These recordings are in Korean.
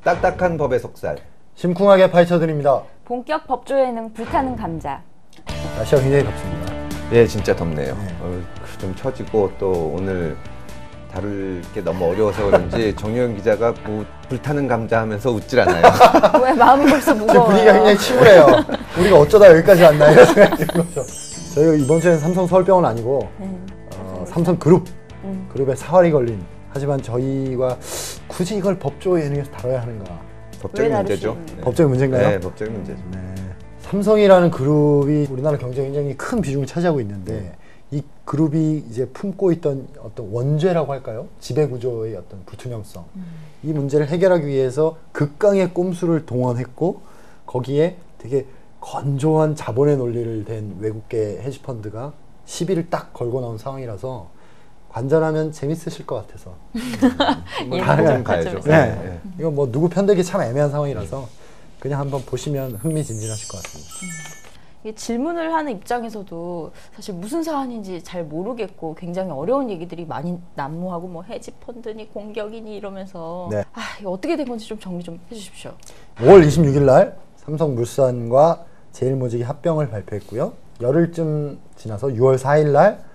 딱딱한 법의 속살. 심쿵하게 파헤쳐드립니다. 본격 법조 예능 불타는 감자. 날씨가 굉장히 덥습니다. 예, 진짜 덥네요. 네. 좀 처지고 또 오늘 다룰 게 너무 어려워서 그런지 정유현 기자가 뭐 불타는 감자 하면서 웃질 않아요. 왜 마음이 벌써 지금 무거워요? 분위기가 굉장히 침울해요. 우리가 어쩌다 여기까지 왔나 이런 생각이 드는 거죠. 저희가 이번 주에는 삼성 서울병원 아니고 삼성 그룹의 사활이 걸린, 하지만 저희가 굳이 이걸 법조 예능에서 다뤄야 하는가? 법적인 문제죠. 네. 법적인 문제인가요? 네, 법적인 문제죠. 네. 삼성이라는 그룹이 우리나라 경제에 굉장히 큰 비중을 차지하고 있는데 이 그룹이 이제 품고 있던 어떤 원죄라고 할까요? 지배구조의 어떤 불투명성, 이 문제를 해결하기 위해서 극강의 꼼수를 동원했고 거기에 되게 건조한 자본의 논리를 댄 외국계 헤지펀드가 시비를 딱 걸고 나온 상황이라서 관전하면 재밌으실 것 같아서 좀 가야죠. 네. 네. 이거 뭐 누구 편들기 참 애매한 상황이라서 그냥 한번 보시면 흥미진진하실 것 같습니다. 이게 질문을 하는 입장에서도 사실 무슨 사안인지 잘 모르겠고 굉장히 어려운 얘기들이 많이 난무하고 뭐 헤지펀드니 공격이니 이러면서 네. 이거 어떻게 된 건지 좀 정리 좀 해주십시오. 5월 26일 날 삼성물산과 제일모직이 합병을 발표했고요. 열흘쯤 지나서 6월 4일 날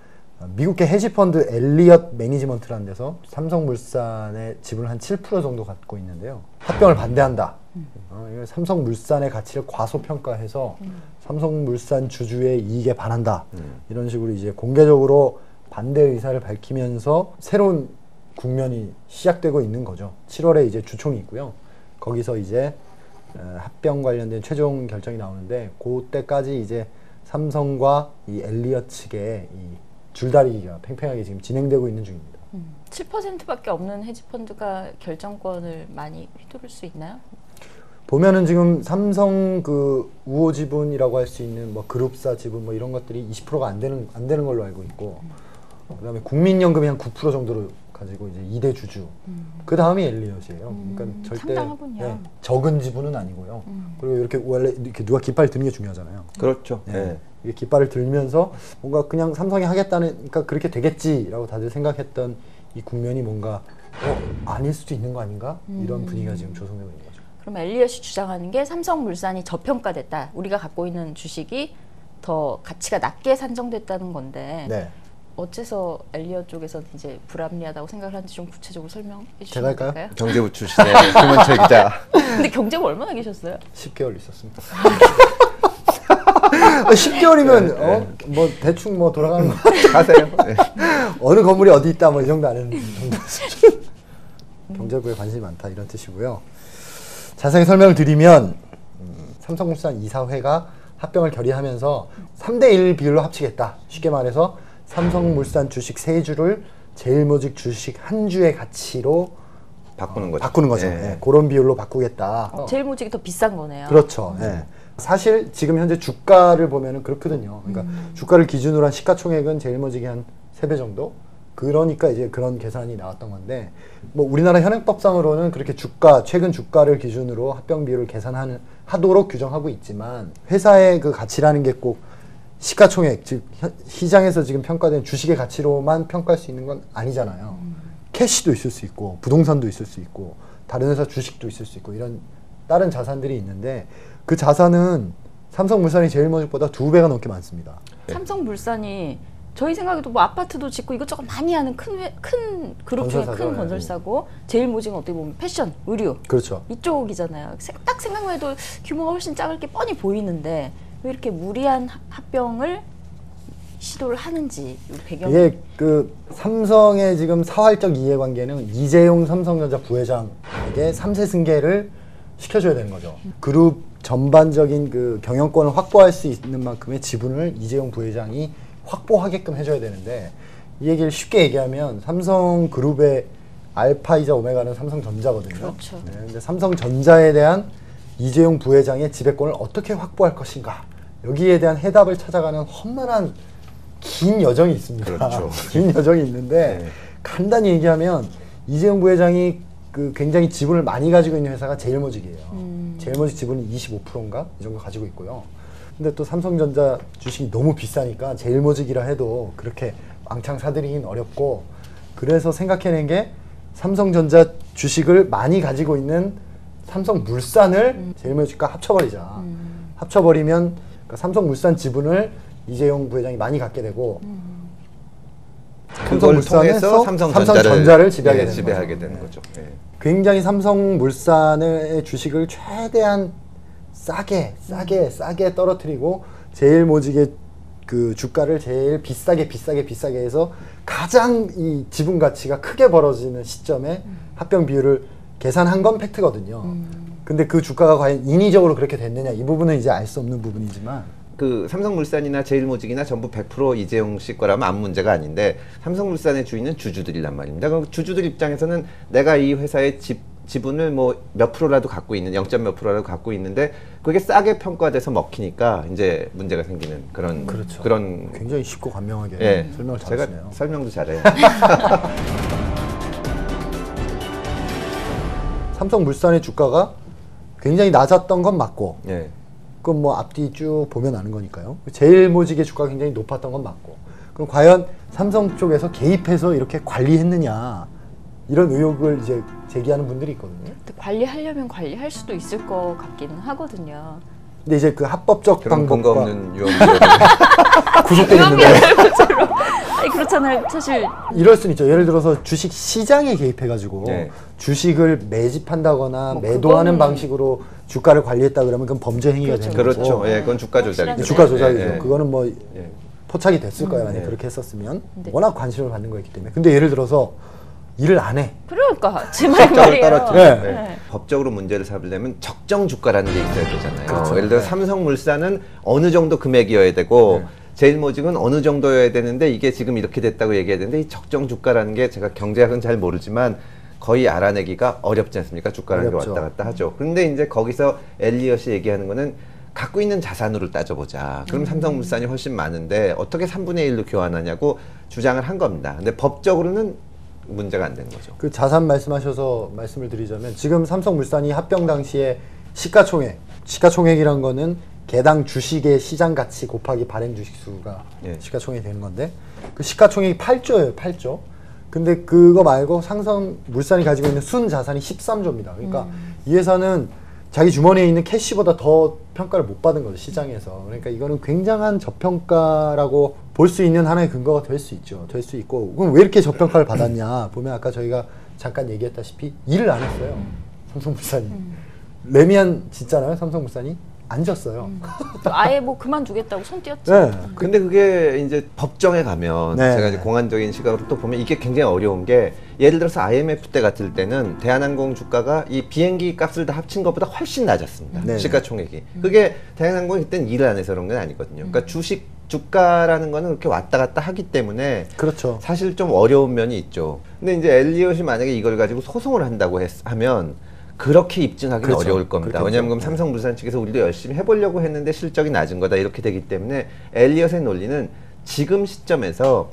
미국계 헤지펀드 엘리엇 매니지먼트라는 데서 삼성물산의 지분을 한 7% 정도 갖고 있는데요. 합병을 반대한다. 삼성물산의 가치를 과소평가해서 삼성물산 주주의 이익에 반한다. 이런 식으로 이제 공개적으로 반대 의사를 밝히면서 새로운 국면이 시작되고 있는 거죠. 7월에 이제 주총이 있고요. 거기서 이제 합병 관련된 최종 결정이 나오는데 그때까지 이제 삼성과 이 엘리엇 측의 이 줄다리기가 팽팽하게 지금 진행되고 있는 중입니다. 7%밖에 없는 헤지펀드가 결정권을 많이 휘두를 수 있나요? 보면은 지금 삼성 그 우호 지분이라고 할 수 있는 뭐 그룹사 지분 뭐 이런 것들이 20%가 안 되는 걸로 알고 있고, 그다음에 국민연금이 한 9% 정도를 가지고 이제 2대 주주. 그 다음이 엘리엇이에요. 그러니까 절대 적은 지분은 아니고요. 그리고 이렇게 원래 이렇게 누가 깃발 드는 게 중요하잖아요. 그렇죠. 네. 네. 이게 깃발을 들면서 뭔가 그냥 삼성이 하겠다는, 그러니까 그렇게 되겠지라고 다들 생각했던 이 국면이 뭔가 아닐 수도 있는 거 아닌가? 이런 분위기가 지금 조성되고 있는 거죠. 그럼 엘리엇이 주장하는 게 삼성물산이 저평가됐다. 우리가 갖고 있는 주식이 더 가치가 낮게 산정됐다는 건데 네. 어째서 엘리엇 쪽에서는 이제 불합리하다고 생각을 하는지 좀 구체적으로 설명해 주시면 제가 할까요? 될까요? 경제부 출신의 김원철 기자. 근데 경제부 얼마나 계셨어요? 10개월 있었습니다. 10개월이면 네. 뭐 대충 뭐 돌아가는 거 가세요. 네. 어느 건물이 어디 있다 뭐 이 정도 아는 정도 수준. 경제부에 관심이 많다 이런 뜻이고요. 자세히 설명을 드리면 삼성물산 이사회가 합병을 결의하면서 3대1 비율로 합치겠다. 쉽게 말해서 삼성물산 주식 3주를 제일모직 주식 1주의 가치로 바꾸는 거죠. 바꾸는 거죠. 네. 네, 그런 비율로 바꾸겠다. 제일모직이 더 비싼 거네요. 그렇죠. 네. 사실 지금 현재 주가를 보면은 그렇거든요. 그러니까 주가를 기준으로 한 시가총액은 제일모직이 한 3배 정도? 그러니까 이제 그런 계산이 나왔던 건데, 뭐 우리나라 현행법상으로는 그렇게 최근 주가를 기준으로 합병 비율을 하도록 규정하고 있지만, 회사의 그 가치라는 게 꼭 시가총액, 즉 시장에서 지금 평가된 주식의 가치로만 평가할 수 있는 건 아니잖아요. 캐시도 있을 수 있고 부동산도 있을 수 있고 다른 회사 주식도 있을 수 있고 이런 다른 자산들이 있는데, 그 자산은 삼성물산이 제일모직보다 2배가 넘게 많습니다. 삼성물산이 저희 생각에도 뭐 아파트도 짓고 이것저것 많이 하는 큰 그룹 중에 큰 건설사고, 제일모직은 어떻게 보면 패션, 의류, 그렇죠. 이쪽이잖아요. 딱 생각만 해도 규모가 훨씬 작을 게 뻔히 보이는데 왜 이렇게 무리한 합병을 시도를 하는지 배경이. 이게 그 삼성의 지금 사활적 이해관계는 이재용 삼성전자 부회장에게 3세 승계를 시켜줘야 되는 거죠. 그룹 전반적인 그 경영권을 확보할 수 있는 만큼의 지분을 이재용 부회장이 확보하게끔 해줘야 되는데, 이 얘기를 쉽게 얘기하면 삼성그룹의 알파이자 오메가는 삼성전자거든요. 그렇죠. 네, 근데 삼성전자에 대한 이재용 부회장의 지배권을 어떻게 확보할 것인가, 여기에 대한 해답을 찾아가는 험난한 긴 여정이 있습니다. 그렇죠. 긴 여정이 있는데, 네. 간단히 얘기하면 이재용 부회장이 그 굉장히 지분을 많이 가지고 있는 회사가 제일모직이에요. 제일모직 지분이 25%인가 이 정도 가지고 있고요. 근데 또 삼성전자 주식이 너무 비싸니까 제일모직이라 해도 그렇게 왕창 사들이긴 어렵고, 그래서 생각해낸 게 삼성전자 주식을 많이 가지고 있는 삼성물산을 제일모직과 합쳐버리자. 합쳐버리면 그러니까 삼성물산 지분을 이재용 부회장이 많이 갖게 되고 그걸 통해서 삼성전자를 지배하게, 되는, 지배하게 거죠. 되는 거죠. 예. 굉장히 삼성물산의 주식을 최대한 싸게 떨어뜨리고 제일모직의 그 주가를 제일 비싸게 해서 가장 이 지분 가치가 크게 벌어지는 시점에 합병 비율을 계산한 건 팩트거든요. 근데 그 주가가 과연 인위적으로 그렇게 됐느냐 이 부분은 이제 알 수 없는 부분이지만 그 삼성물산이나 제일모직이나 전부 100% 이재용 씨 거라면 아무 문제가 아닌데 삼성물산의 주인은 주주들이란 말입니다. 그럼 주주들 입장에서는 내가 이 회사의 지분을 뭐 몇 프로라도 갖고 있는 0. 몇 프로라도 갖고 있는데 그게 싸게 평가돼서 먹히니까 이제 문제가 생기는 그런 그렇죠. 그런 굉장히 쉽고 간명하게 예, 설명을 제가 잘하시네요. 설명도 잘해요. 삼성물산의 주가가 굉장히 낮았던 건 맞고 예. 그건 뭐 앞뒤 쭉 보면 아는 거니까요. 제일모직의 주가가 굉장히 높았던 건 맞고 그럼 과연 삼성 쪽에서 개입해서 이렇게 관리했느냐 이런 의혹을 이제 제기하는 분들이 있거든요. 근데 관리하려면 관리할 수도 있을 것 같기는 하거든요. 근데 이제 그 합법적 그런 근거 방법과 없는 유언 구속되겠는데 아니 그렇잖아요. 사실 이럴 수는 있죠. 예를 들어서 주식 시장에 개입해가지고 네. 주식을 매집한다거나 뭐 매도하는 그거는- 방식으로 주가를 관리했다 그러면 그건 범죄 행위가 그렇죠. 되는 거고 그렇죠. 예, 그건 주가 조작이죠. 주가 조작이죠. 예, 예. 그거는 뭐 예. 포착이 됐을 거예요. 만약 네. 그렇게 했었으면 네. 워낙 관심을 받는 거였기 때문에. 근데 예를 들어서 일을 안 해. 그러니까 제 말 법적으로 말이에요. 떨어뜨려. 네. 네. 법적으로 문제를 잡으려면 적정 주가라는 게 있어야 되잖아요. 그렇죠. 예를 들어 네. 삼성물산은 어느 정도 금액이어야 되고 네. 제일모직은 어느 정도여야 되는데 이게 지금 이렇게 됐다고 얘기해야 되는데 이 적정 주가라는 게 제가 경제학은 잘 모르지만 거의 알아내기가 어렵지 않습니까? 주가라는 게 어렵죠. 왔다 갔다 하죠. 그런데 이제 거기서 엘리엇이 얘기하는 거는 갖고 있는 자산으로 따져보자. 그럼 삼성물산이 훨씬 많은데 어떻게 3분의 1로 교환하냐고 주장을 한 겁니다. 근데 법적으로는 문제가 안 되는 거죠. 그 자산 말씀하셔서 말씀을 드리자면 지금 삼성물산이 합병 당시에 시가총액이란 거는 개당 주식의 시장 가치 곱하기 발행 주식 수가 예. 시가총액이 되는 건데 그 시가총액이 8조예요, 8조. 근데 그거 말고 삼성물산이 가지고 있는 순 자산이 13조입니다. 그러니까 이 회사는 자기 주머니에 있는 캐시보다 더 평가를 못 받은 거죠, 시장에서. 그러니까 이거는 굉장한 저평가라고 볼 수 있는 하나의 근거가 될 수 있죠. 될 수 있고. 그럼 왜 이렇게 저평가를 받았냐? 보면 아까 저희가 잠깐 얘기했다시피 일을 안 했어요. 삼성물산이. 레미안 짓잖아요, 삼성물산이. 안 졌어요. 아예 뭐 그만두겠다고 손 띄었죠. 네. 근데 그게 이제 법정에 가면 네. 제가 이제 공안적인 시각으로 또 보면 이게 굉장히 어려운 게 예를 들어서 IMF 때 같을 때는 대한항공 주가가 이 비행기 값을 다 합친 것보다 훨씬 낮았습니다. 네. 시가총액이. 그게 대한항공이 그때는 일을 안 해서 그런 건 아니거든요. 그러니까 주가라는 거는 그렇게 왔다 갔다 하기 때문에 그렇죠. 사실 좀 어려운 면이 있죠. 근데 이제 엘리엇이 만약에 이걸 가지고 소송을 한다고 하면 그렇게 입증하기는 그렇죠. 어려울 겁니다. 그렇겠죠. 왜냐하면 그럼 삼성물산 측에서 우리도 열심히 해보려고 했는데 실적이 낮은 거다 이렇게 되기 때문에 엘리엇의 논리는 지금 시점에서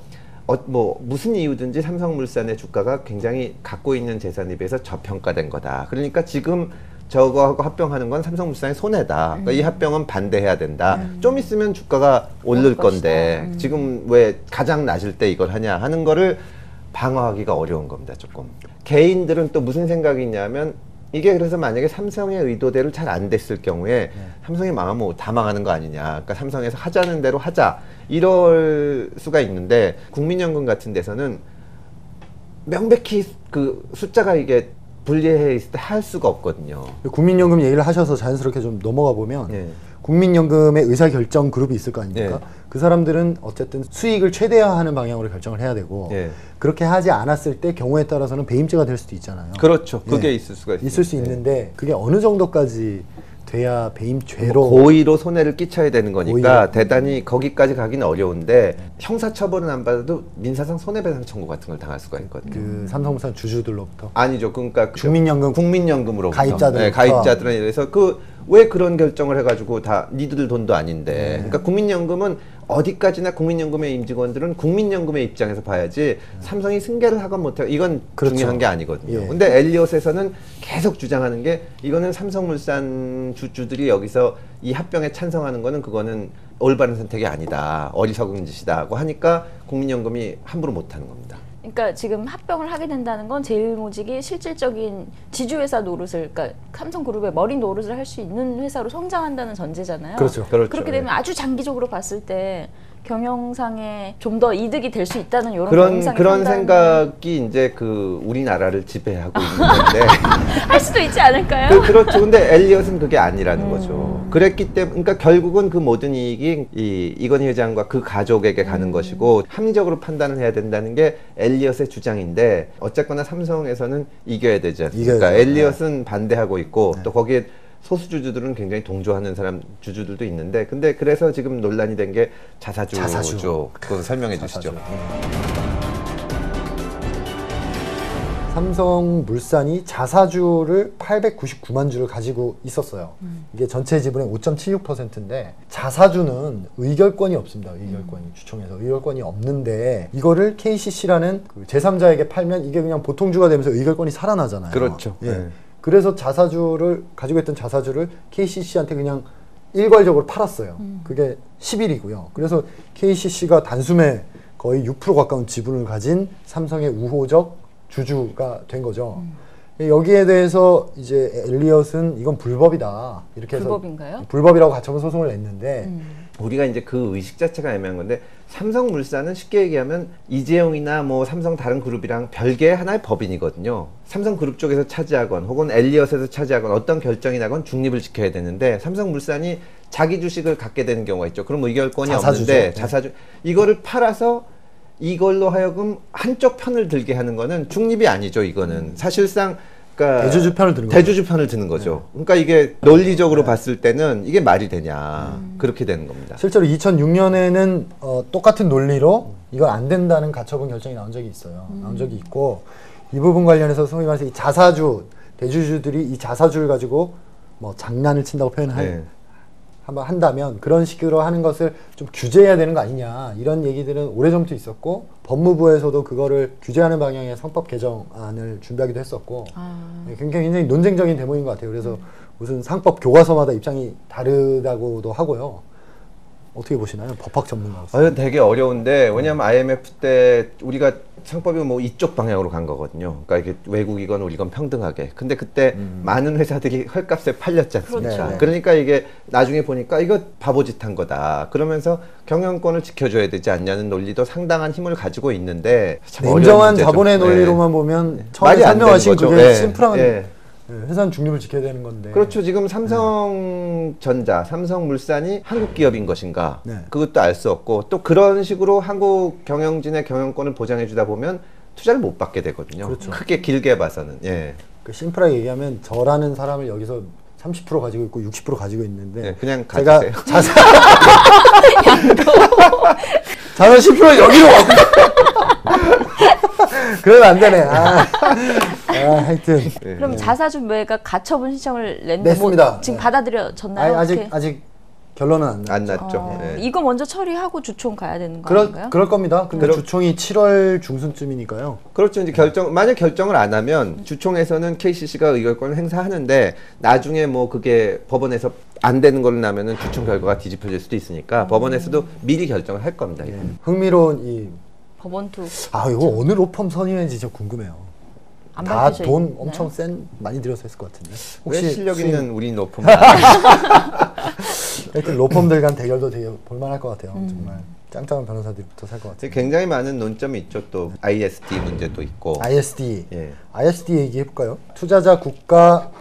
뭐 무슨 이유든지 삼성물산의 주가가 굉장히 갖고 있는 재산에 비해서 저평가된 거다. 그러니까 지금 저거하고 합병하는 건 삼성물산의 손해다. 그러니까 이 합병은 반대해야 된다. 좀 있으면 주가가 오를 건데 지금 왜 가장 낮을 때 이걸 하냐 하는 거를 방어하기가 어려운 겁니다. 조금. 개인들은 또 무슨 생각이 있냐면 이게 그래서 만약에 삼성의 의도대로 잘 안 됐을 경우에 삼성이 망하면 다 망하는 거 아니냐. 그러니까 삼성에서 하자는 대로 하자. 이럴 수가 있는데 국민연금 같은 데서는 명백히 그 숫자가 이게 분리해 있을 때 할 수가 없거든요. 국민연금 얘기를 하셔서 자연스럽게 좀 넘어가 보면 예. 국민연금의 의사결정 그룹이 있을 거 아닙니까? 예. 그 사람들은 어쨌든 수익을 최대화하는 방향으로 결정을 해야 되고 예. 그렇게 하지 않았을 때 경우에 따라서는 배임죄가 될 수도 있잖아요. 그렇죠. 그게 예. 있을 수가 있어요. 있을 수 있는데 그게 어느 정도까지 돼야 배임죄로 고의로 손해를 끼쳐야 되는 거니까 고의로. 대단히 거기까지 가기는 어려운데 형사처벌은 안 받아도 민사상 손해배상 청구 같은 걸 당할 수가 있거든요. 그 삼성물산 주주들로부터 아니죠. 그러니까 가입자들로부터. 국민연금으로부터 네, 가입자들에 대해서 왜 그런 결정을 해가지고 다 니들 돈도 아닌데. 그러니까 국민연금은 어디까지나 국민연금의 임직원들은 국민연금의 입장에서 봐야지 삼성이 승계를 하건 못하건 이건 그렇죠. 중요한 게 아니거든요. 예. 근데 엘리엇에서는 계속 주장하는 게 이거는 삼성물산 주주들이 여기서 이 합병에 찬성하는 거는 그거는 올바른 선택이 아니다. 어리석은 짓이다 하고 하니까 국민연금이 함부로 못하는 겁니다. 그러니까 지금 합병을 하게 된다는 건 제일모직이 실질적인 지주회사 노릇을, 그러니까 삼성그룹의 머리 노릇을 할 수 있는 회사로 성장한다는 전제잖아요. 그렇죠. 그렇게 되면 아주 장기적으로 봤을 때 경영상에 좀 더 이득이 될 수 있다는 이런 그런 생각이 이제 그 우리나라를 지배하고 있는 건데 할 수도 있지 않을까요? 그렇죠. 근데 엘리엇은 그게 아니라는 거죠. 그랬기 때문에 그러니까 결국은 그 모든 이익이 이건희 회장과 그 가족에게 가는 것이고 합리적으로 판단을 해야 된다는 게 엘리엇의 주장인데 어쨌거나 삼성에서는 이겨야 되지 않습니까? 엘리엇은 반대하고 있고 또 거기에 소수 주주들은 굉장히 동조하는 주주들도 있는데 근데 그래서 지금 논란이 된 게 자사주죠. 그거 설명해 주시죠. 삼성물산이 자사주를 899만 주를 가지고 있었어요. 이게 전체 지분의 5.76%인데 자사주는 의결권이 없습니다. 의결권이 주총에서 의결권이 없는데 이거를 KCC라는 그 제3자에게 팔면 이게 그냥 보통주가 되면서 의결권이 살아나잖아요. 그렇죠. 예. 네. 그래서 자사주를 가지고 있던 자사주를 KCC한테 그냥 일괄적으로 팔았어요. 그게 10일이고요. 그래서 KCC가 단숨에 거의 6% 가까운 지분을 가진 삼성의 우호적 주주가 된 거죠. 여기에 대해서 이제 엘리엇은 이건 불법이다. 이렇게 해서 불법인가요? 불법이라고 가처분 소송을 냈는데 우리가 이제 그 의식 자체가 애매한 건데 삼성물산은 쉽게 얘기하면 이재용이나 뭐 삼성 다른 그룹이랑 별개의 하나의 법인이거든요. 삼성그룹 쪽에서 차지하건 혹은 엘리엇에서 차지하건 어떤 결정이 나건 중립을 지켜야 되는데 삼성물산이 자기 주식을 갖게 되는 경우가 있죠. 그럼 의결권이 없는데 자사주 이거를 팔아서 이걸로 하여금 한쪽 편을 들게 하는 거는 중립이 아니죠. 이거는 사실상 그러니까 대주주 편을 드는 거죠. 네. 그러니까 이게 논리적으로 봤을 때는 이게 말이 되냐 그렇게 되는 겁니다. 실제로 2006년에는 똑같은 논리로 이건 안 된다는 가처분 결정이 나온 적이 있어요. 나온 적이 있고 이 부분 관련해서 소위 말해서 이 자사주 대주주들이 이 자사주를 가지고 뭐 장난을 친다고 한번 한다면 그런 식으로 하는 것을 좀 규제해야 되는 거 아니냐 이런 얘기들은 오래전부터 있었고 법무부에서도 그거를 규제하는 방향의 선법 개정안을 준비하기도 했었고 굉장히 논쟁적인 대목인 것 같아요. 그래서 무슨 상법 교과서마다 입장이 다르다고도 하고요. 어떻게 보시나요? 법학 전문가로서. 되게 어려운데 왜냐하면 IMF 때 우리가 상법이 뭐 이쪽 방향으로 간 거거든요. 그러니까 이게 외국이건 우리건 평등하게. 근데 그때 많은 회사들이 헐값에 팔렸지 않습니까? 그렇죠. 그러니까 이게 나중에 보니까 이거 바보짓 한 거다. 그러면서 경영권을 지켜줘야 되지 않냐는 논리도 상당한 힘을 가지고 있는데 참 냉정한 자본의 논리로만 보면 처음에 설명하신 그게 심플한 회사는 중립을 지켜야 되는 건데. 그렇죠. 지금 삼성전자, 삼성물산이 한국 기업인 것인가? 그것도 알 수 없고 또 그런 식으로 한국 경영진의 경영권을 보장해 주다 보면 투자를 못 받게 되거든요. 그렇죠. 크게 길게 봐서는. 그 심플하게 얘기하면 저라는 사람을 여기서 30% 가지고 있고 60% 가지고 있는데 그냥 가지세요. 제가 자산 10% 여기로 왔고 그러면 안 되네. 하여튼. 그럼 자사주 매가 가처분 신청을 냈습니다. 뭐 지금 받아들여졌나요? 아직 결론은 안 났죠. 이거 먼저 처리하고 주총 가야 되는 거 아닌가요? 그럴 겁니다. 근데 주총이 7월 중순쯤이니까요. 그렇죠. 이제 만약 결정을 안 하면 주총에서는 KCC가 의결권을 행사하는데 나중에 뭐 그게 법원에서 안 되는 걸로 나면은 주총 결과가 뒤집혀질 수도 있으니까 법원에서도 미리 결정을 할 겁니다. 흥미로운 이 법원 투. 이거 어느 로펌 선임인지 진짜 궁금해요. 다 돈 엄청 많이 들여서 했을 것 같은데. 혹시 실력 있는 우리 로펌 하여튼 로펌들 간 대결도 되게 볼만할 것 같아요. 정말 짱짱한 변호사들이 붙어 살 것 같아요. 굉장히 많은 논점이 있죠. 또 ISD 문제도 있고. ISD 얘기해볼까요? 투자자 국가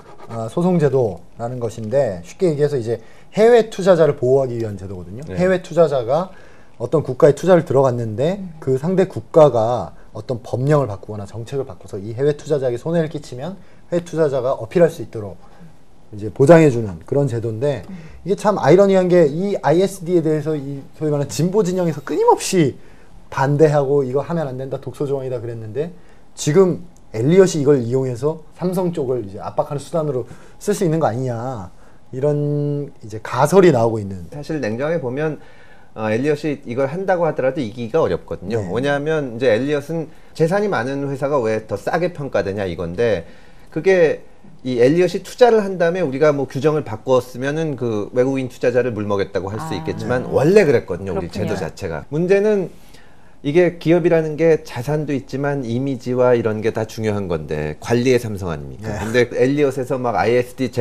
소송제도라는 것인데 쉽게 얘기해서 이제 해외 투자자를 보호하기 위한 제도거든요. 해외 투자자가 어떤 국가에 투자를 들어갔는데 그 상대 국가가 어떤 법령을 바꾸거나 정책을 바꿔서 이 해외 투자자에게 손해를 끼치면 해외 투자자가 어필할 수 있도록 이제 보장해주는 그런 제도인데 이게 참 아이러니한 게 이 ISD에 대해서 이 소위 말하는 진보 진영에서 끊임없이 반대하고 이거 하면 안 된다 독소 조항이다 그랬는데 지금 엘리엇이 이걸 이용해서 삼성 쪽을 이제 압박하는 수단으로 쓸 수 있는 거 아니냐 이런 이제 가설이 나오고 있는. 사실 냉정하게 보면 엘리엇이 이걸 한다고 하더라도 이기기가 어렵거든요. 왜냐하면 이제 엘리엇은 재산이 많은 회사가 왜 더 싸게 평가되냐 이건데 그게 이 엘리엇이 투자를 한 다음에 우리가 뭐 규정을 바꿨으면은 그 외국인 투자자를 물먹였다고 할 수 있겠지만 원래 그랬거든요. 우리 제도 자체가. 문제는 이게 기업이라는 게 자산도 있지만 이미지와 이런 게 다 중요한 건데 관리의 삼성 아닙니까? 근데 엘리엇에서 막 ISD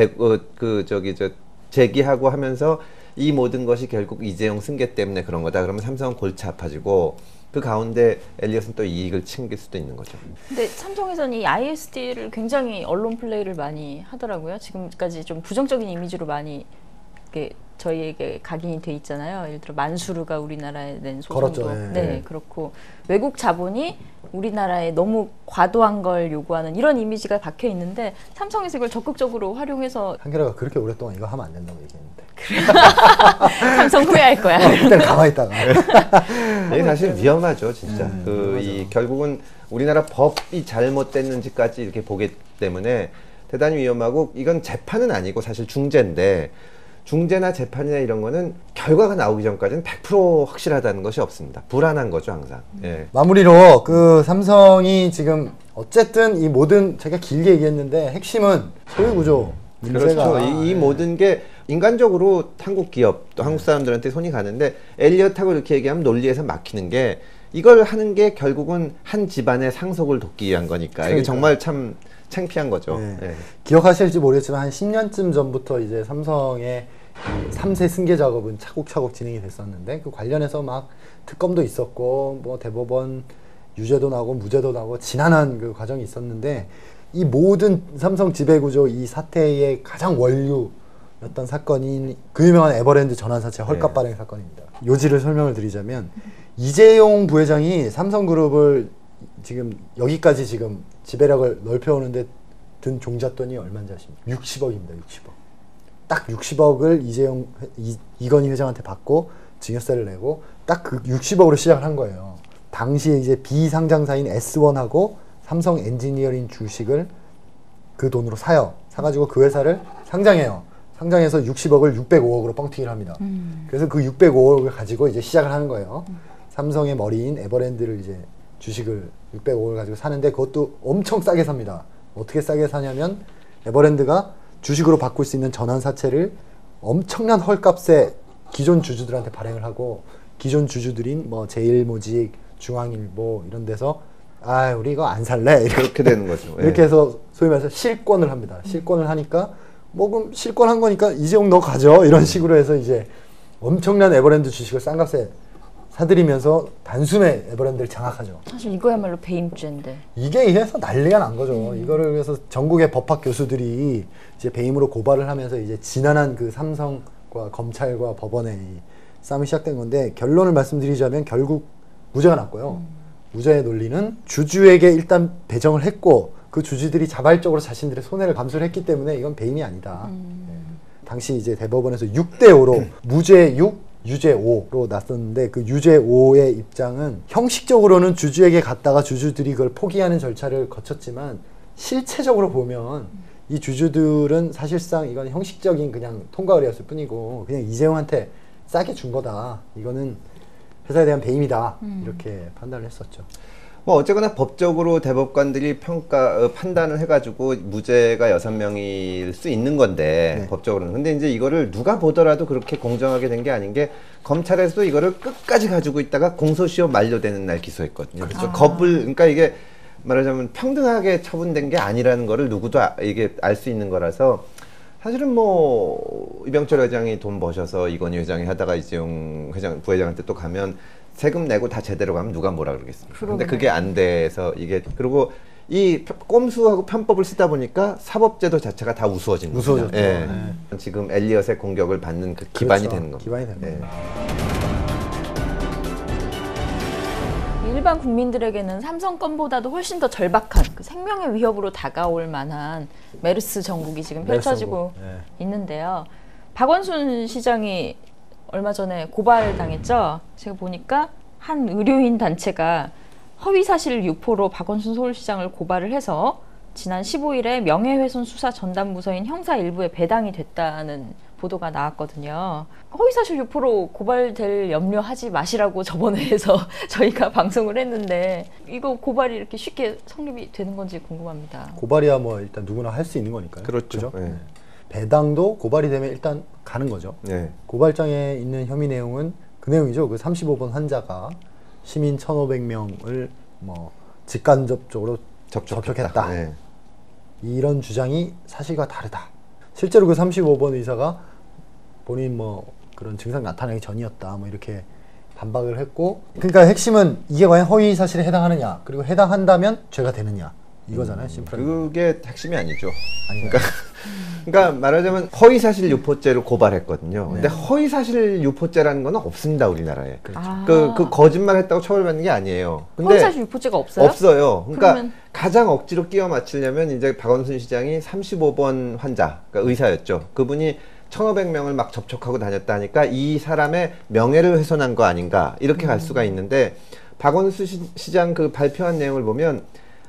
제기하고 하면서 이 모든 것이 결국 이재용 승계 때문에 그런 거다. 그러면 삼성은 골치 아파지고 그 가운데 엘리엇은 또 이익을 챙길 수도 있는 거죠. 근데 삼성에서는 이 ISD를 굉장히 언론 플레이를 많이 하더라고요. 지금까지 좀 부정적인 이미지로 많이 이렇게 저희에게 각인이 돼 있잖아요. 예를 들어 만수르가 우리나라에 낸 소송도 그렇죠. 네, 그렇고 외국 자본이 우리나라에 너무 과도한 걸 요구하는 이런 이미지가 박혀 있는데 삼성에서 이걸 적극적으로 활용해서 한겨레가 그렇게 오랫동안 이거 하면 안 된다고 얘기했는데 삼성 후회할 거야. 일단 가만히 있다가 이게 사실 위험하죠, 진짜. 이 결국은 우리나라 법이 잘못됐는지까지 이렇게 보기 때문에 대단히 위험하고 이건 재판은 아니고 사실 중재인데 중재나 재판이나 이런 거는 결과가 나오기 전까지는 100% 확실하다는 것이 없습니다. 불안한 거죠, 항상. 예. 마무리로 그 삼성이 지금 어쨌든 이 모든 제가 길게 얘기했는데 핵심은 소유 구조 문제가 그렇죠. 이 모든 게 인간적으로 한국 기업 또 한국 사람들한테 손이 가는데 엘리엇하고 이렇게 얘기하면 논리에서 막히는 게 이걸 하는 게 결국은 한 집안의 상속을 돕기 위한 거니까 이게 정말 참 창피한 거죠. 네. 예. 기억하실지 모르겠지만 한 10년쯤 전부터 이제 삼성의 이 3세 승계 작업은 차곡차곡 진행이 됐었는데 그 관련해서 막 특검도 있었고 뭐 대법원 유죄도 나고 무죄도 나고 지난한 그 과정이 있었는데 이 모든 삼성 지배구조 이 사태의 가장 원류였던 사건이 그 유명한 에버랜드 전환사채 헐값 발행 사건입니다. 요지를 설명을 드리자면 이재용 부회장이 삼성그룹을 지금 여기까지 지금 지배력을 넓혀오는데 든 종잣돈이 얼마인지 아십니까? 60억입니다. 60억. 딱 60억을 이건희 회장한테 받고 증여세를 내고 딱 그 60억으로 시작을 한 거예요. 당시에 이제 비상장사인 S1하고 삼성 엔지니어링 주식을 그 돈으로 사요. 사가지고 그 회사를 상장해요. 상장해서 60억을 605억으로 뻥튀기를 합니다. 그래서 그 605억을 가지고 이제 시작을 하는 거예요. 삼성의 머리인 에버랜드를 이제 주식을 605억을 가지고 사는데 그것도 엄청 싸게 삽니다. 어떻게 싸게 사냐면 에버랜드가 주식으로 바꿀 수 있는 전환사채를 엄청난 헐값에 기존 주주들한테 발행을 하고 기존 주주들인 뭐 제일모직, 중앙일보 이런 데서 아 우리 이거 안 살래 그렇게 되는 거죠. 이렇게 해서 소위 말해서 실권을 합니다. 실권을 하니까 뭐 그럼 실권한 거니까 이재용 너 가져 이런 식으로 해서 이제 엄청난 에버랜드 주식을 싼 값에 사들이면서 단숨에 에버랜드를 장악하죠. 사실 이거야말로 배임죄인데 이게 이래서 난리가 난 거죠. 이거를 그래서 전국의 법학 교수들이 이제 배임으로 고발을 하면서 이제 지난한 그 삼성과 검찰과 법원의 이 싸움이 시작된 건데 결론을 말씀드리자면 결국 무죄가 났고요. 무죄의 논리는 주주에게 일단 배정을 했고 그 주주들이 자발적으로 자신들의 손해를 감수를 했기 때문에 이건 배임이 아니다. 네. 당시 이제 대법원에서 6대5로 무죄 6, 유죄 5로 났었는데 그 유죄 5의 입장은 형식적으로는 주주에게 갔다가 주주들이 그걸 포기하는 절차를 거쳤지만 실체적으로 보면 이 주주들은 사실상 이건 형식적인 그냥 통과 의뢰였을 뿐이고 그냥 이재용한테 싸게 준 거다. 이거는 회사에 대한 배임이다. 이렇게 판단을 했었죠. 뭐 어쨌거나 법적으로 대법관들이 판단을 해가지고 무죄가 6명일 수 있는 건데 네. 법적으로는. 근데 이제 이거를 누가 보더라도 그렇게 공정하게 된 게 아닌 게 검찰에서도 이거를 끝까지 가지고 있다가 공소시효 만료되는 날 기소했거든요. 그래서 그러니까 이게 말하자면 평등하게 처분된 게 아니라는 거를 누구도 이게 알 수 있는 거라서 사실은 뭐 이병철 회장이 돈 버셔서 이건희 회장이 하다가 이재용 부회장한테 또 가면 세금 내고 다 제대로 가면 누가 뭐라 그러겠습니까? 근데 그게 안 돼서 이게 그리고 이 꼼수하고 편법을 쓰다 보니까 사법제도 자체가 다 우스워진 거죠. 우스워졌죠. 예. 네. 지금 엘리엇의 공격을 받는 그 기반이 그렇죠. 되는 겁니다. 기반이 되는 예. 일반 국민들에게는 삼성 건보다도 훨씬 더 절박한 그 생명의 위협으로 다가올 만한 메르스 정국이 지금 펼쳐지고 네. 있는데요. 박원순 시장이 얼마 전에 고발당했죠. 제가 보니까 한 의료인 단체가 허위사실 유포로 박원순 서울시장을 고발을 해서 지난 15일에 명예훼손 수사 전담부서인 형사 일부에 배당이 됐다는 보도가 나왔거든요. 허위사실 유포로 고발될 염려하지 마시라고 저번에 해서 저희가 방송을 했는데 이거 고발이 이렇게 쉽게 성립이 되는 건지 궁금합니다. 고발이야 뭐 일단 누구나 할 수 있는 거니까요. 그렇죠. 예. 네. 배당도 고발이 되면 일단 가는 거죠. 네. 고발장에 있는 혐의 내용은 그 내용이죠. 그 35번 환자가 시민 1,500명을 뭐 직간접적으로 접촉했다. 네. 이런 주장이 사실과 다르다. 실제로 그 35번 의사가 본인 뭐 그런 증상 나타나기 전이었다. 뭐 이렇게 반박을 했고, 그러니까 핵심은 이게 과연 허위 사실에 해당하느냐, 그리고 해당한다면 죄가 되느냐 이거잖아요. 심플하게. 그게 핵심이 아니죠. 아닌가요? 그러니까 말하자면 허위사실 유포죄로 고발했거든요. 근데 허위사실 유포죄라는 건 없습니다, 우리나라에. 아. 그 거짓말했다고 처벌받는 게 아니에요. 근데 허위사실 유포죄가 없어요? 없어요. 그러니까 그러면... 가장 억지로 끼워 맞추려면 이제 박원순 시장이 35번 환자, 그러니까 의사였죠. 그분이 1,500명을 막 접촉하고 다녔다 하니까 이 사람의 명예를 훼손한 거 아닌가 이렇게 갈 수가 있는데, 박원순 시장 그 발표한 내용을 보면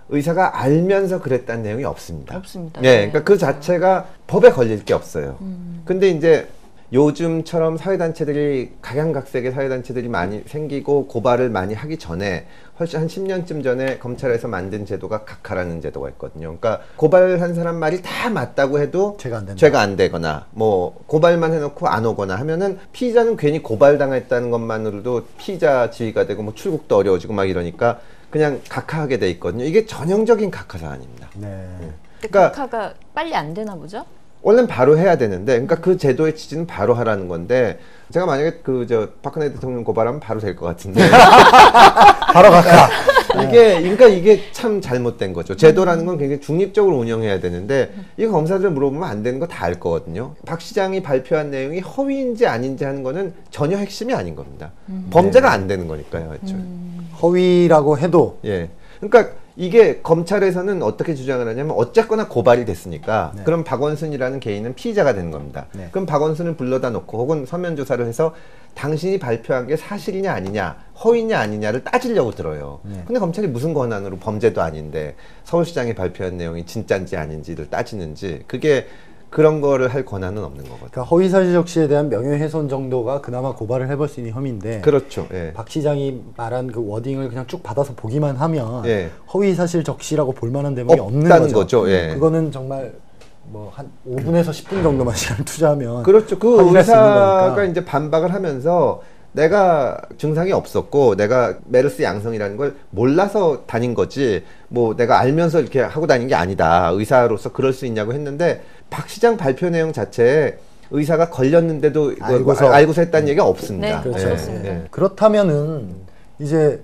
의사가 알면서 그랬다는 내용이 없습니다. 없습니다. 네, 그러니까 그 자체가 법에 걸릴 게 없어요. 근데 이제 요즘처럼 사회단체들이 각양각색의 사회단체들이 많이 생기고 고발을 많이 하기 전에 훨씬 한 10년쯤 전에 검찰에서 만든 제도가 각하라는 제도가 있거든요. 그러니까 고발한 사람 말이 다 맞다고 해도 죄가 안 되거나 뭐 고발만 해놓고 안 오거나 하면은 피의자는 괜히 고발당했다는 것만으로도 피의자 지위가 되고 뭐 출국도 어려워지고 막 이러니까 그냥 각하하게 돼 있거든요. 이게 전형적인 각하 사안입니다. 네. 그러니까 각하가 빨리 안 되나 보죠? 원래는 바로 해야 되는데, 그러니까 그 제도의 취지는 바로 하라는 건데, 제가 만약에 박근혜 대통령 고발하면 바로 될 것 같은데. 바로 각하. 그러니까 이게 참 잘못된 거죠. 제도라는 건 굉장히 중립적으로 운영해야 되는데, 이거 검사들 물어보면 안 되는 거 다 알 거거든요. 박 시장이 발표한 내용이 허위인지 아닌지 하는 거는 전혀 핵심이 아닌 겁니다. 범죄가 안 되는 거니까요. 허위라고 해도. 예. 그러니까 이게 검찰에서는 어떻게 주장을 하냐면 어쨌거나 고발이 됐으니까 네. 그럼 박원순이라는 개인은 피의자가 되는 겁니다. 네. 그럼 박원순을 불러다 놓고 혹은 서면 조사를 해서 당신이 발표한 게 사실이냐 아니냐, 허위냐 아니냐를 따지려고 들어요. 네. 근데 검찰이 무슨 권한으로, 범죄도 아닌데 서울시장이 발표한 내용이 진짜인지 아닌지를 따지는지, 그게 그런 거를 할 권한은 없는 거거든요. 그러니까 허위사실 적시에 대한 명예훼손 정도가 그나마 고발을 해볼 수 있는 혐의인데, 그렇죠. 예. 박 시장이 말한 그 워딩을 그냥 쭉 받아서 보기만 하면 예. 허위사실 적시라고 볼 만한 대목이 없는 없다는 거죠. 예. 그거는 정말 뭐 한 5분에서 10분 정도만 시간을 투자하면 그렇죠. 그 확인할 수 있는 의사가 거니까. 이제 반박을 하면서 내가 증상이 없었고 내가 메르스 양성이라는 걸 몰라서 다닌 거지 뭐 내가 알면서 이렇게 하고 다닌 게 아니다. 의사로서 그럴 수 있냐고 했는데, 박 시장 발표 내용 자체에 의사가 걸렸는데도 알고서 했다는 얘기가 없습니다. 네, 그렇죠. 그렇습니다. 예. 그렇다면은 이제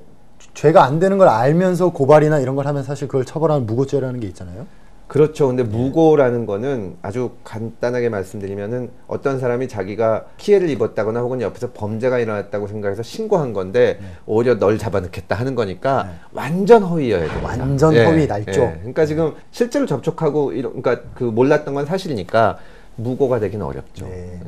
죄가 안 되는 걸 알면서 고발이나 이런 걸 하면 사실 그걸 처벌하는 무고죄라는 게 있잖아요. 그렇죠. 근데 무고라는 거는 아주 간단하게 말씀드리면은 어떤 사람이 자기가 피해를 입었다거나 혹은 옆에서 범죄가 일어났다고 생각해서 신고한 건데 오히려 널 잡아넣겠다 하는 거니까 완전 허위여야 돼요. 완전 허위 날조. 그러니까 지금 실제로 접촉하고 그러니까 그 몰랐던 건 사실이니까 무고가 되기는 어렵죠. 네.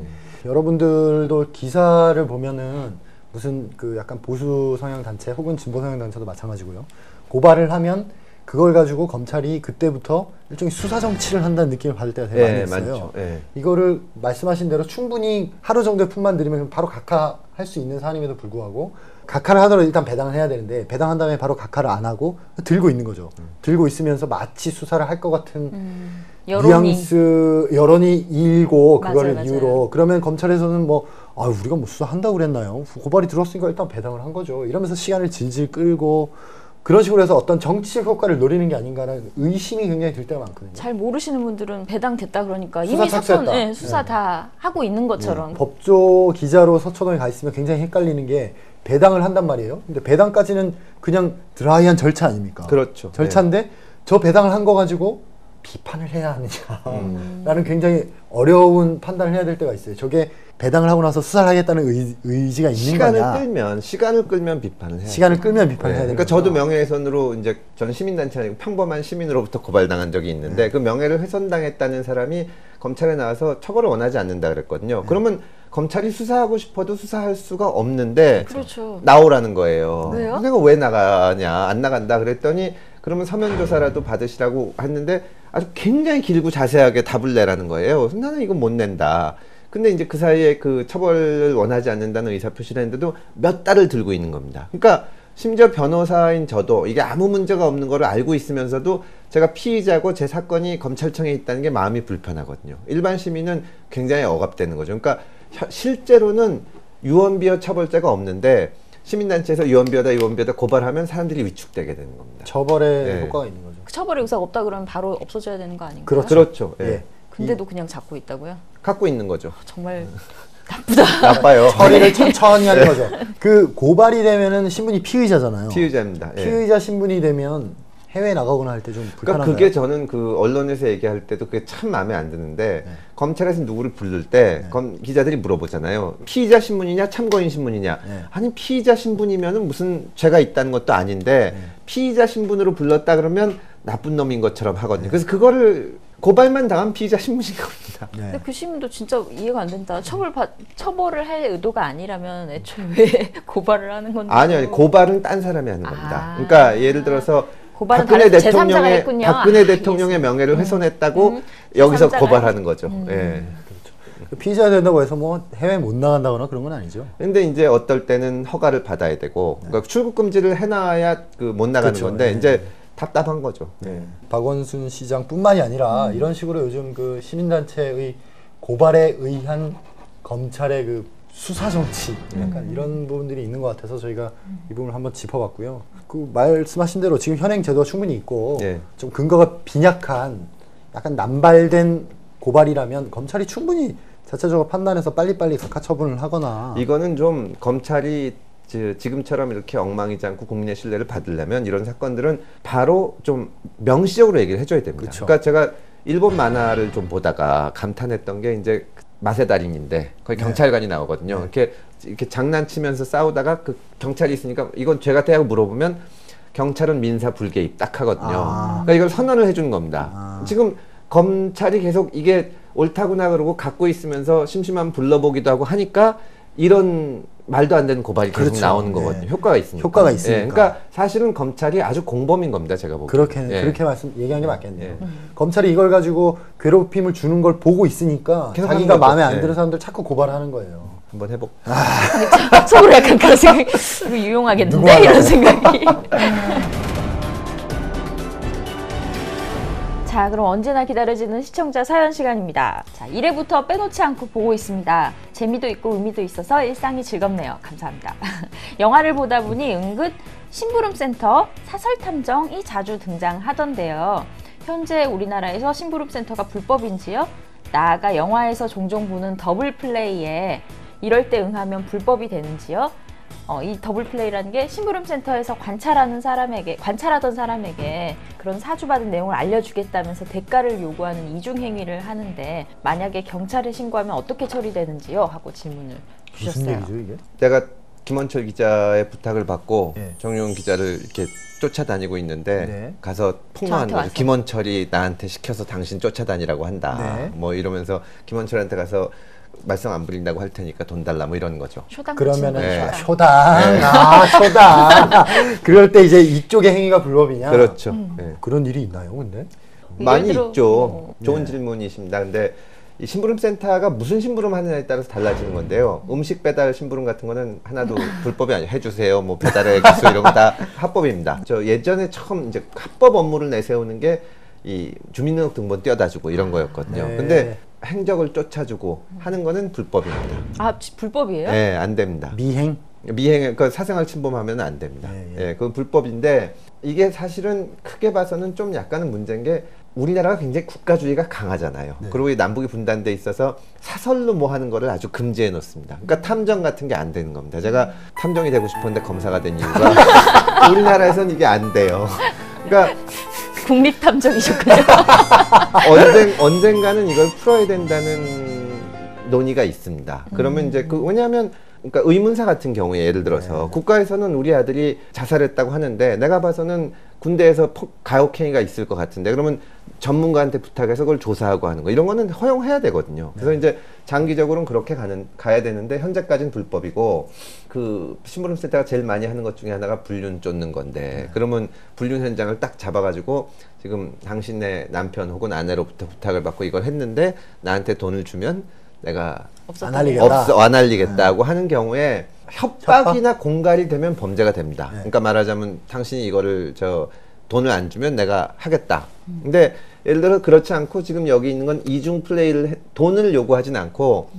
여러분들도 기사를 보면은 무슨 그 약간 보수 성향 단체 혹은 진보 성향 단체도 마찬가지고요. 고발을 하면 그걸 가지고 검찰이 그때부터 일종의 수사 정치를 한다는 느낌을 받을 때가 되게 많이 있어요. 많죠. 예. 이거를 말씀하신 대로 충분히 하루 정도의 품만 들이면 바로 각하할 수 있는 사안임에도 불구하고, 각하를 하더라도 일단 배당을 해야 되는데 배당한 다음에 바로 각하를 안 하고 들고 있는 거죠. 들고 있으면서 마치 수사를 할 것 같은 여론이 일고 그거를 맞아요. 이유로, 그러면 검찰에서는 뭐 우리가 뭐 수사한다고 그랬나요? 고발이 들어왔으니까 일단 배당을 한 거죠. 이러면서 시간을 질질 끌고 그런 식으로 해서 어떤 정치적 효과를 노리는 게 아닌가라는 의심이 굉장히 들 때가 많거든요. 잘 모르시는 분들은 배당됐다 그러니까 수사 이미 착수했다. 수사 다 하고 있는 것처럼. 법조 기자로 서초동에 가 있으면 굉장히 헷갈리는 게, 배당을 한단 말이에요. 근데 배당까지는 그냥 드라이한 절차 아닙니까? 그렇죠. 절차인데 저 배당을 한 거 가지고 비판을 해야 하느냐라는 굉장히 어려운 판단을 해야 될 때가 있어요. 저게 배당을 하고 나서 수사를 하겠다는 의지가 있는 거냐. 시간을 끌면 비판을 해야 시간을 끌면 비판을 해야 그러니까 되는 거죠. 저도 명예훼손으로 이제 저는 시민단체 아니고 평범한 시민으로부터 고발당한 적이 있는데 그 명예를 훼손당했다는 사람이 검찰에 나와서 처벌을 원하지 않는다 그랬거든요. 그러면 검찰이 수사하고 싶어도 수사할 수가 없는데 그렇죠. 나오라는 거예요. 왜요? 내가 왜 나가냐, 안 나간다 그랬더니 그러면 서면 조사라도 받으시라고 했는데 아주 굉장히 길고 자세하게 답을 내라는 거예요. 그래서 나는 이건 못 낸다. 근데 이제 그 사이에 그 처벌을 원하지 않는다는 의사표시를 했는데도 몇 달을 들고 있는 겁니다. 그러니까 심지어 변호사인 저도 이게 아무 문제가 없는 거를 알고 있으면서도 제가 피의자고 제 사건이 검찰청에 있다는 게 마음이 불편하거든요. 일반 시민은 굉장히 억압되는 거죠. 그러니까 실제로는 유언비어 처벌죄가 없는데 시민단체에서 유언비어다 고발하면 사람들이 위축되게 되는 겁니다. 처벌의 네. 효과가 있는 거죠. 처벌의 의사가 없다 그러면 바로 없어져야 되는 거 아닌가요? 그렇죠. 그렇죠. 예. 예. 근데도 그냥 잡고 있다고요? 갖고 있는 거죠. 정말 나쁘다. 나빠요. 처리를 천천히 하는 거죠. 그 고발이 되면은 신분이 피의자잖아요. 피의자입니다. 예. 피의자 신분이 되면 해외 나가거나 할 때 좀 그러니까 불편한가요? 그게 저는 그 언론에서 얘기할 때도 그게 참 마음에 안 드는데 검찰에서 누구를 부를 때 기자들이 물어보잖아요. 피의자 신분이냐 참고인 신분이냐. 아니 피의자 신분이면은 무슨 죄가 있다는 것도 아닌데 피의자 신분으로 불렀다 그러면 나쁜 놈인 것처럼 하거든요. 그래서 그거를 고발만 당한 피의자 신분인 겁니다. 근데 그 신문도 진짜 이해가 안 된다. 처벌을 할 의도가 아니라면 애초에 왜 고발을 하는 건데? 아니요, 고발은 딴 사람이 하는 겁니다. 아. 그러니까 예를 들어서 고발은 박근혜 다른 제3자가 했군요. 박근혜 대통령의 명예를 훼손했다고 여기서 제3자가 고발하는 거죠. 예. 그 피의자가 된다고 해서 뭐 해외 못 나간다거나 그런 건 아니죠. 근데 이제 어떨 때는 허가를 받아야 되고, 그러니까 출국 금지를 해놔야 그 못 나가는 그렇죠. 건데 네. 이제 답답한 거죠. 예. 박원순 시장뿐만이 아니라 이런 식으로 요즘 그 시민단체의 고발에 의한 검찰의 그 수사 정치 약간 이런 부분들이 있는 것 같아서 저희가 이 부분을 한번 짚어봤고요. 그 말씀하신 대로 지금 현행 제도가 충분히 있고 예. 좀 근거가 빈약한 약간 남발된 고발이라면 검찰이 충분히 자체적으로 판단해서 빨리빨리 각하 처분을 하거나 이거는 좀 검찰이 지금처럼 이렇게 엉망이지 않고 국민의 신뢰를 받으려면 이런 사건들은 바로 좀 명시적으로 얘기를 해줘야 됩니다. 그쵸. 그러니까 제가 일본 만화를 좀 보다가 감탄했던 게 이제 맛의 달인인데 거기 경찰관이 나오거든요. 이렇게 장난치면서 싸우다가 그 경찰이 있으니까 이건 죄 같아 하고 물어보면 경찰은 민사 불개입 딱 하거든요. 그러니까 이걸 선언을 해주는 겁니다. 지금 검찰이 계속 이게 옳다구나 그러고 갖고 있으면서 심심하면 불러보기도 하고 하니까 이런 말도 안 되는 고발이 계속 그렇죠. 나오는 거거든요. 효과가 있으니까. 효과가 있으니까. 예, 그러니까 사실은 검찰이 아주 공범인 겁니다. 제가 보기에. 그렇게 얘기한 게 맞겠네요. 검찰이 이걸 가지고 괴롭힘을 주는 걸 보고 있으니까 계속 자기가 하는 거죠. 마음에 안 예. 드는 사람들 자꾸 고발하는 거예요. 한번 해보. 속으로 약간 그런 생각이 이거 유용하겠는데? 이런 생각이. 자, 그럼 언제나 기다려지는 시청자 사연 시간입니다. 자, 1회부터 빼놓지 않고 보고 있습니다. 재미도 있고 의미도 있어서 일상이 즐겁네요. 감사합니다. 영화를 보다 보니 은근 심부름센터, 사설탐정이 자주 등장하던데요. 현재 우리나라에서 심부름센터가 불법인지요? 나아가 영화에서 종종 보는 더블 플레이에 이럴 때 응하면 불법이 되는지요? 이 더블 플레이라는 게 심부름센터에서 관찰하던 사람에게 그런 사주받은 내용을 알려주겠다면서 대가를 요구하는 이중행위를 하는데 만약에 경찰에 신고하면 어떻게 처리되는지요? 하고 질문을 주셨어요. 무슨 얘기죠 이게? 내가 김원철 기자의 부탁을 받고 예. 정용 기자를 이렇게 쫓아다니고 있는데 네. 가서 폭로한 저한테 거죠. 와서. 김원철이 나한테 시켜서 당신 쫓아다니라고 한다. 네. 뭐 이러면서 김원철한테 가서 말썽 안 부린다고 할 테니까 돈 달라 뭐 이런 거죠. 쇼당 그러면은 네. 쇼다. 그럴 때 이제 이쪽의 행위가 불법이냐? 그렇죠. 예. 그런 일이 있나요, 근데? 많이 예를 들어, 있죠. 좋은 네. 질문이십니다. 근데 이 심부름센터가 무슨 심부름 하느냐에 따라서 달라지는 건데요. 음식 배달 심부름 같은 거는 하나도 불법이 아니에요. 해주세요. 뭐 배달의 기수 이런 거 다 합법입니다. 저 예전에 처음 이제 합법 업무를 내세우는 게 이 주민등록등본 떼어다주고 이런 거였거든요. 네. 근데 행적을 쫓아주고 하는 거는 불법입니다. 아, 불법이에요? 네, 안 됩니다. 미행? 미행, 그 사생활 침범하면 안 됩니다. 예, 그건 불법인데 이게 사실은 크게 봐서는 좀 약간은 문제인 게 우리나라가 굉장히 국가주의가 강하잖아요. 그리고 이 남북이 분단돼 있어서 사설로 뭐 하는 거를 아주 금지해 놓습니다. 그러니까 탐정 같은 게 안 되는 겁니다. 제가 탐정이 되고 싶었는데 검사가 된 이유가 우리나라에선 이게 안 돼요. 그러니까 국립탐정이셨군요. 언젠가는 이걸 풀어야 된다는 논의가 있습니다. 그러면 이제 왜냐하면 그러니까 의문사 같은 경우에 예를 들어서 국가에서는 우리 아들이 자살했다고 하는데 내가 봐서는 군대에서 가혹행위가 있을 것 같은데 그러면 전문가한테 부탁해서 그걸 조사하고 하는 거 이런 거는 허용해야 되거든요. 그래서 이제 장기적으로는 그렇게 가야 되는데 현재까지는 불법이고 그 심부름센터가 제일 많이 하는 것 중에 하나가 불륜 쫓는 건데 그러면 불륜 현장을 딱 잡아가지고 지금 당신의 남편 혹은 아내로부터 부탁을 받고 이걸 했는데 나한테 돈을 주면 내가 안 알리겠다. 안 알리겠다고 하는 경우에 협박이나 공갈이 되면 범죄가 됩니다. 그러니까 말하자면 당신이 이거를 돈을 안 주면 내가 하겠다. 근데 예를 들어 그렇지 않고 지금 여기 있는 건 이중 플레이를 돈을 요구하진 않고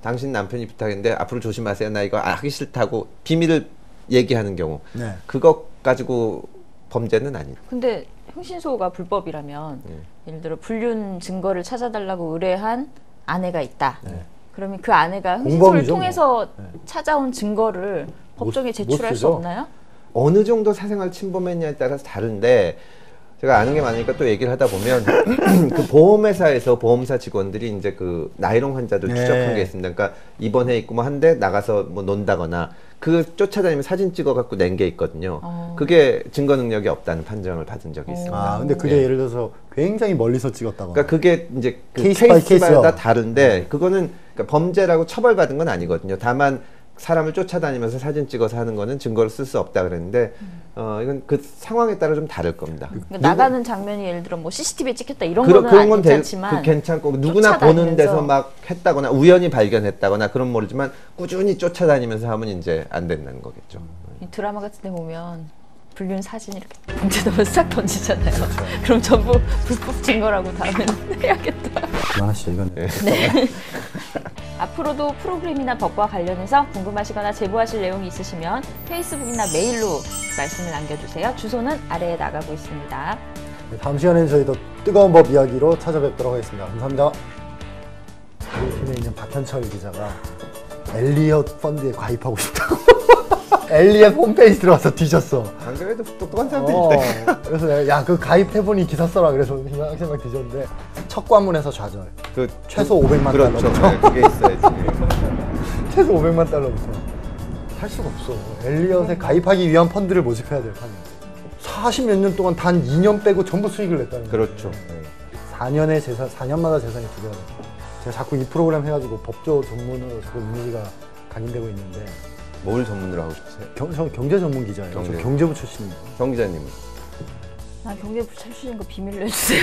당신 남편이 부탁했는데 앞으로 조심하세요. 나 이거 하기 싫다고 비밀을 얘기하는 경우 네. 그것 가지고 범죄는 아니죠. 근데 흥신소가 불법이라면 예를 들어 불륜 증거를 찾아달라고 의뢰한 아내가 있다. 네. 그러면 그 아내가 흥신소를 공범이죠, 통해서 뭐. 네. 찾아온 증거를 법정에 못 제출할 수 쓰죠. 없나요? 어느 정도 사생활 침범했냐에 따라서 다른데 제가 아는 게 많으니까 또 얘기를 하다 보면 그 보험회사에서 보험사 직원들이 이제 그 나이롱 환자들 네. 추적한 게 있습니다. 그러니까 입원해 있고 뭐 한데 나가서 뭐 논다거나 그 쫓아다니면 사진 찍어 갖고 낸 게 있거든요. 그게 증거 능력이 없다는 판정을 받은 적이 있습니다. 아, 근데 그게 네. 예를 들어서 굉장히 멀리서 찍었다거나. 그러니까 그게 이제 그 케이스 바이 케이스마다 케이스요. 다른데 그거는 그러니까 범죄라고 처벌받은 건 아니거든요. 다만 사람을 쫓아다니면서 사진 찍어서 하는 거는 증거를 쓸 수 없다 그랬는데 이건 그 상황에 따라 좀 다를 겁니다. 그러니까 나가는 장면이 예를 들어 뭐 CCTV에 찍혔다 이런 그런 거는 건 괜찮지만 괜찮고 누구나 보는 쫓아다니면서. 데서 막 했다거나 우연히 발견했다거나 그런 모르지만 꾸준히 쫓아다니면서 하면 이제 안 된다는 거겠죠. 이 드라마 같은 데 보면 불륜 사진 이렇게 봉지 넣어 싹 던지잖아요. 그럼 전부 불법 증거라고 다음에는 해야겠다. 그만하시죠, 이건. 네. 앞으로도 프로그램이나 법과 관련해서 궁금하시거나 제보하실 내용이 있으시면 페이스북이나 메일로 말씀을 남겨주세요. 주소는 아래에 나가고 있습니다. 네, 다음 시간에는 저희 더 뜨거운 법 이야기로 찾아뵙도록 하겠습니다. 감사합니다. 우리 팀에 있는 박현철 기자가 엘리엇 펀드에 가입하고 싶다고. 엘리엇 홈페이지 들어가서 뒤졌어. 안 그래도 똑똑한 사람들이 있다. 그래서 내가 야, 그 가입해보니 기사 써라. 그래서 그냥 생각 뒤졌는데 첫 관문에서 좌절. 그 최소 500만 그렇죠. 달러부터. 네, 그게 있어야지. 최소 500만 달러부터. 할 수가 없어. 엘리엇에 가입하기 위한 펀드를 모집해야 될 판이야. 40몇 년 동안 단 2년 빼고 전부 수익을 냈다는 거예요. 그렇죠. 4년의 재산, 4년마다 재산이 두 배가 돼요. 제가 자꾸 이 프로그램 해가지고 법조 전문으로 자꾸 이미지가 각인되고 있는데 뭘 전문으로 하고 싶으세요? 저 경제 전문 기자예요. 경제. 저 경제부 출신이에요. 정 기자님은? 난 경제부 출신인 거 비밀로 해주세요.